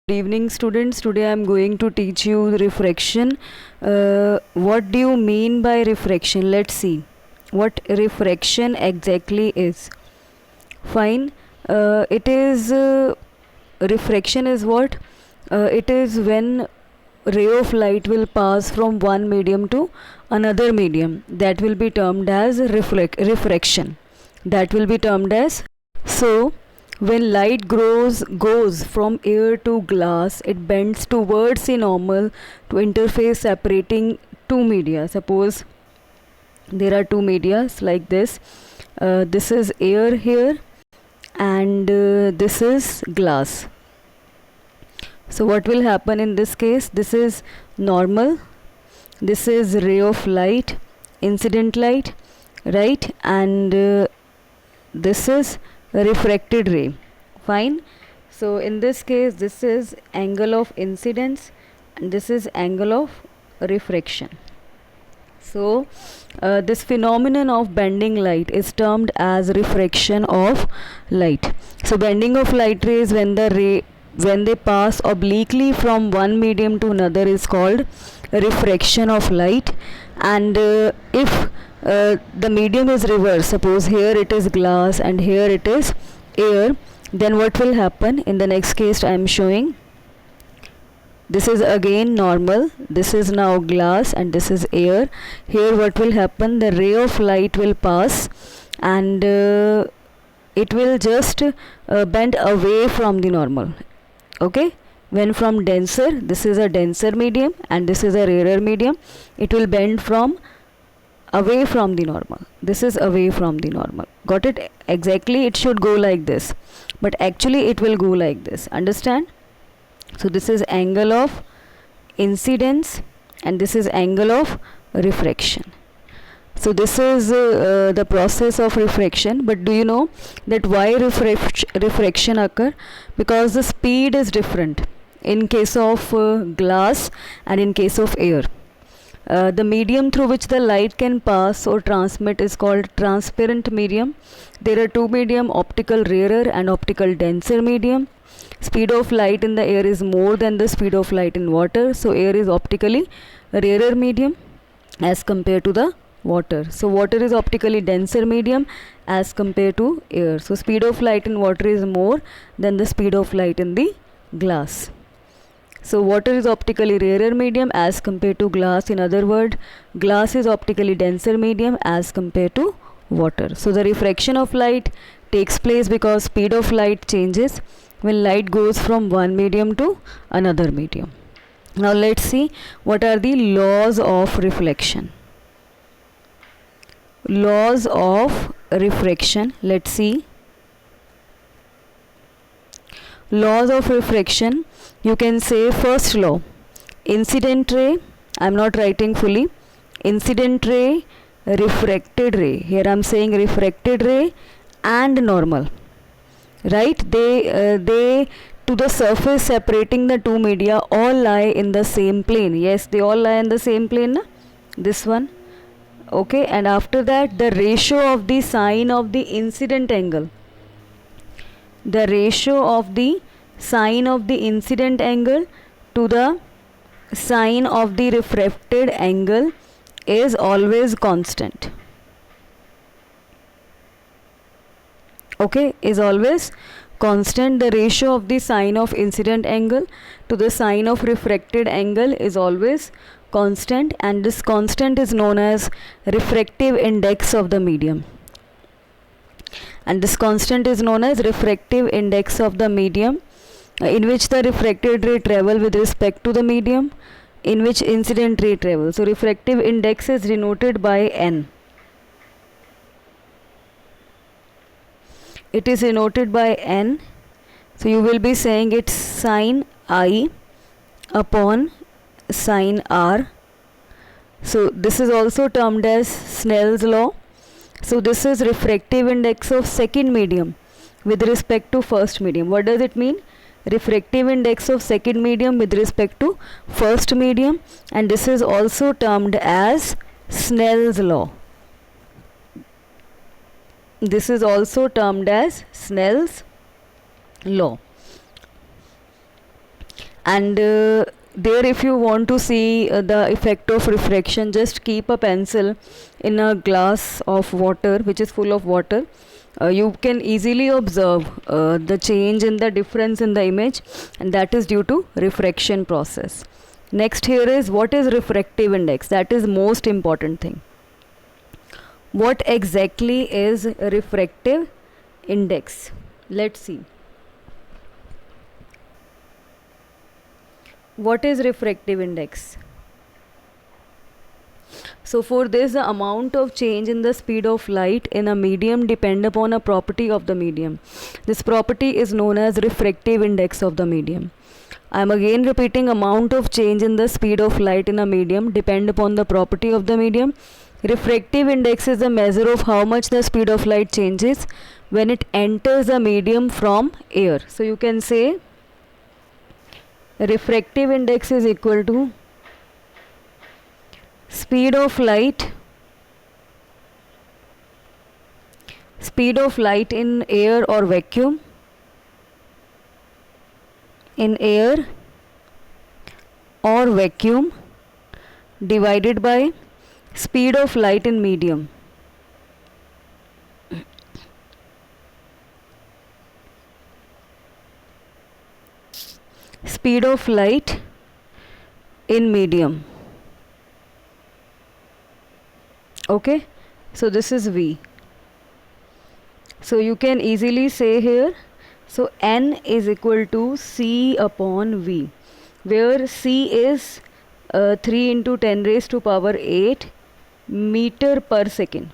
Good evening, students. Today I am going to teach you refraction. What do you mean by refraction? Let's see what refraction exactly is. Fine. It is refraction is what? It is when ray of light will pass from one medium to another medium. That will be termed as refraction. That will be termed as so. When light goes from air to glass, it bends towards the normal to interface separating two media. Suppose there are two media like this. This is air here, and this is glass. So what will happen in this case? This is normal. This is ray of light, incident light, right? And this is refracted ray. Fine. So in this case, this is angle of incidence and this is angle of refraction. So this phenomenon of bending light is termed as refraction of light. So bending of light rays when they pass obliquely from one medium to another is called refraction of light. And if the medium is reversed, suppose here it is glass and here it is air, then what will happen? In the next case I am showing, this is again normal, this is now glass and this is air. Here what will happen? The ray of light will pass and it will just bend away from the normal. Okay, when from denser, this is a denser medium and this is a rarer medium, it will bend from away from the normal. This is away from the normal. Got it? Exactly, it should go like this, but actually it will go like this. Understand? So this is angle of incidence and this is angle of refraction. So this is the process of refraction. But do you know that why refraction occur? Because the speed is different in case of glass and in case of air. The medium through which the light can pass or transmit is called transparent medium. There are two medium, optical rarer and optical denser medium. Speed of light in the air is more than the speed of light in water. So air is optically rarer medium as compared to the water. So water is optically denser medium as compared to air. So speed of light in water is more than the speed of light in the glass. So water is optically rarer medium as compared to glass. In other words, glass is optically denser medium as compared to water. So the refraction of light takes place because speed of light changes when light goes from one medium to another medium. Now let's see what are the laws of reflection. Laws of refraction. Let's see. Laws of refraction. You can say first law, incident ray, I am not writing fully, incident ray, refracted ray. Here I am saying refracted ray and normal, right? They to the surface separating the two media all lie in the same plane. Yes, they all lie in the same plane, na? This one. Okay, and after that the ratio of the sine of the incident angle, the ratio of the sine of the incident angle to the sine of the refracted angle is always constant. Okay, is always constant. The ratio of the sine of incident angle to the sine of refracted angle is always constant, and this constant is known as refractive index of the medium. And this constant is known as refractive index of the medium, in which the refracted ray travel with respect to the medium in which incident ray travels. So refractive index is denoted by n. It is denoted by n. So you will be saying it's sine I upon sine r. So this is also termed as Snell's law. So this is refractive index of second medium with respect to first medium. What does it mean? Refractive index of second medium with respect to first medium, and this is also termed as Snell's law. This is also termed as Snell's law. And there, if you want to see the effect of refraction, just keep a pencil in a glass of water which is full of water. You can easily observe the change in the difference in the image, and that is due to refraction process. Next here is, what is refractive index? That is most important thing. What exactly is refractive index? Let's see. What is refractive index? So for this, the amount of change in the speed of light in a medium depend upon a property of the medium. This property is known as refractive index of the medium. I am again repeating, amount of change in the speed of light in a medium depend upon the property of the medium. Refractive index is a measure of how much the speed of light changes when it enters a medium from air. So you can say refractive index is equal to speed of light in air or vacuum, divided by speed of light in medium. Speed of light in medium. Okay, so this is V. So you can easily say here, so N is equal to C upon V, where C is 3 into 10 raised to power 8 meter per second.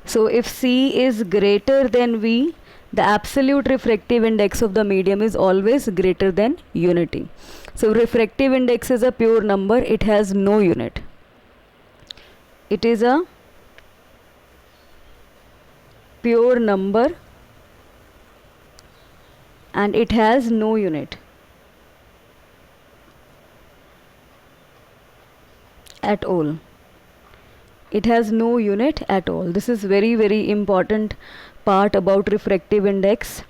So if C is greater than V, the absolute refractive index of the medium is always greater than unity. So refractive index is a pure number, it has no unit. It is a pure number and it has no unit at all. It has no unit at all. This is very, very important part about refractive index.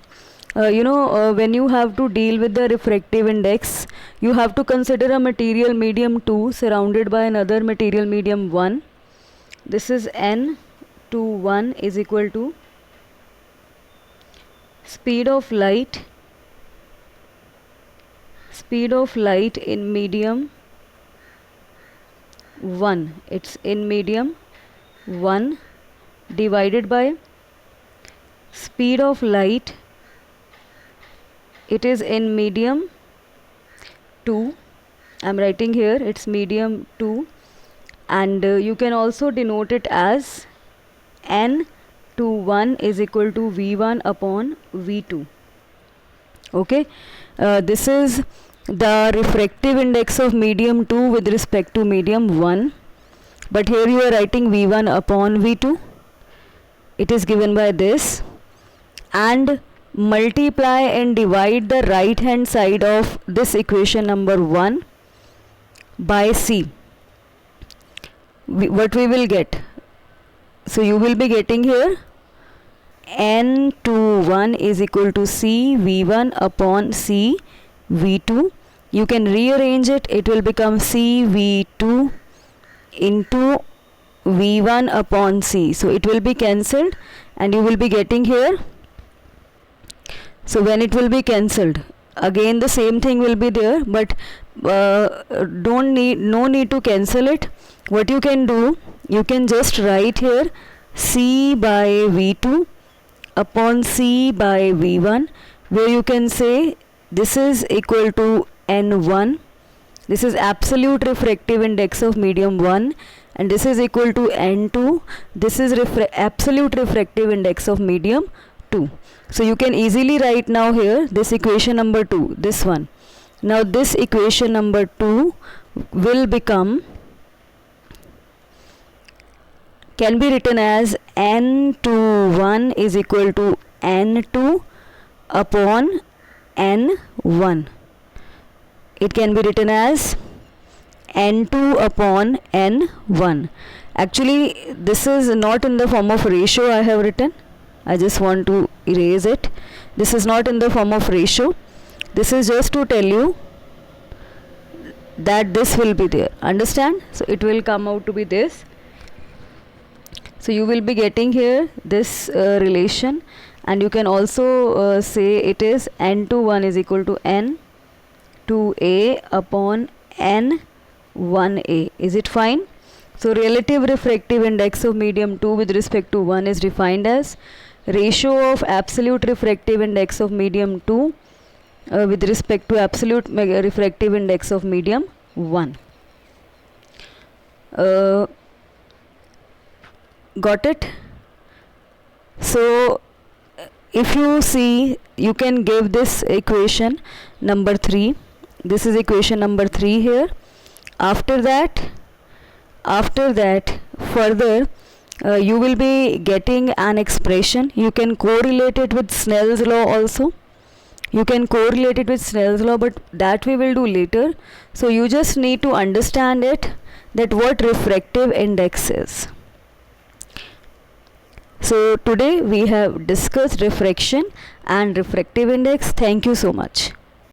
When you have to deal with the refractive index, you have to consider a material medium 2 surrounded by another material medium 1. This is N to 1 is equal to speed of light in medium 1. It's in medium 1 divided by speed of light, it is in medium 2. I'm writing here, it's medium 2, and you can also denote it as N to 1 is equal to V1 upon V2. Okay, this is the refractive index of medium 2 with respect to medium 1, but here you are writing V1 upon V2. It is given by this, and multiply and divide the right hand side of this equation number 1 by C. What we will get? So you will be getting here N to 1 is equal to C V1 upon C V2. You can rearrange it, it will become C V2 into V1 upon C. So it will be cancelled and you will be getting here. So when it will be cancelled, again the same thing will be there, but no need to cancel it. What you can do, you can just write here C by V2 upon C by V1, where you can say this is equal to N1. This is absolute refractive index of medium 1, and this is equal to N2. This is absolute refractive index of medium 2. So you can easily write now here this equation number 2, this one. Now this equation number 2 will become, can be written as N21 is equal to N2 upon N1. It can be written as N2 upon N1. Actually, this is not in the form of ratio I have written. I just want to erase it. This is not in the form of ratio. This is just to tell you that this will be there, understand? So it will come out to be this. So you will be getting here this relation, and you can also say it is n to 1 is equal to n to a upon n 1a. Is it fine? So relative refractive index of medium 2 with respect to 1 is defined as ratio of absolute refractive index of medium 2 with respect to absolute refractive index of medium 1. Got it? So if you see, you can give this equation number 3. This is equation number 3 here. After that further you will be getting an expression. You can correlate it with Snell's law also. You can correlate it with Snell's law, but that we will do later. So you just need to understand it, that what refractive index is. So today we have discussed refraction and refractive index. Thank you so much.